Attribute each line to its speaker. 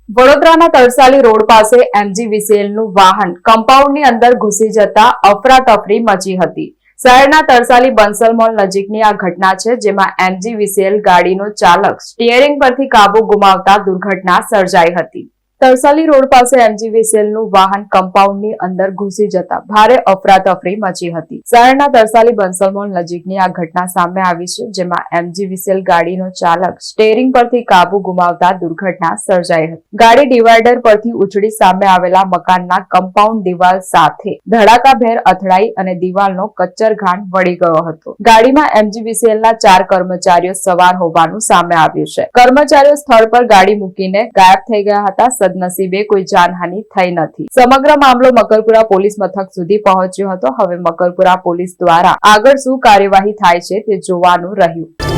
Speaker 1: વડોદરાના તરસાલી રોડ પાસે એમજીવીસીએલનું વાહન કમ્પાઉન્ડની અંદર ઘૂસી જતા અફરાતફરી મચી હતી। શહેરના તરસાલી બંસલ મોલ નજીકની આ ઘટના છે, જેમાં એમજીવીસીએલ ગાડીનો ચાલક સ્ટીયરિંગ પરથી કાબુ ગુમાવતા દુર્ઘટના સર્જાઈ હતી। તરસાલી રોડ પાસે એમજીવીસીએલનું વાહન કમ્પાઉન્ડની અંદર ઘૂસી જતા ભારે અફરાતફરી મચી હતી। શહેરના તરસાલી બંસલ મોલ નજીકની આ ઘટના સામે આવી છે, જેમાં એમજીવીસીએલ ગાડીનો ચાલક સ્ટીયરિંગ પરથી કાબુ ગુમાવતા દુર્ઘટના સર્જાઈ હતી। ગાડી ડિવાઈડર પરથી ઉછળી સામે આવેલા મકાનના કમ્પાઉન્ડ દિવાલ સાથે ધડાકાભેર અથડાઈ અને દિવાલનો કચ્ચરઘાણ વળી ગયો હતો। ગાડીમાં એમજીવીસીએલના 4 કર્મચારીઓ સવાર હોવાનું સામે આવ્યું છે। કર્મચારીઓ સ્થળ પર ગાડી મૂકીને ગાયબ થઈ ગયા હતા। સદનસીબે કોઈ જાનહાનિ થઈ નથી। સમગ્ર મામલો મકરપુરા પોલીસ મથક સુધી પહોંચ્યો હતો। હવે મકરપુરા પોલીસ દ્વારા આગળ શું કાર્યવાહી થાય છે તે જોવાનું રહ્યું।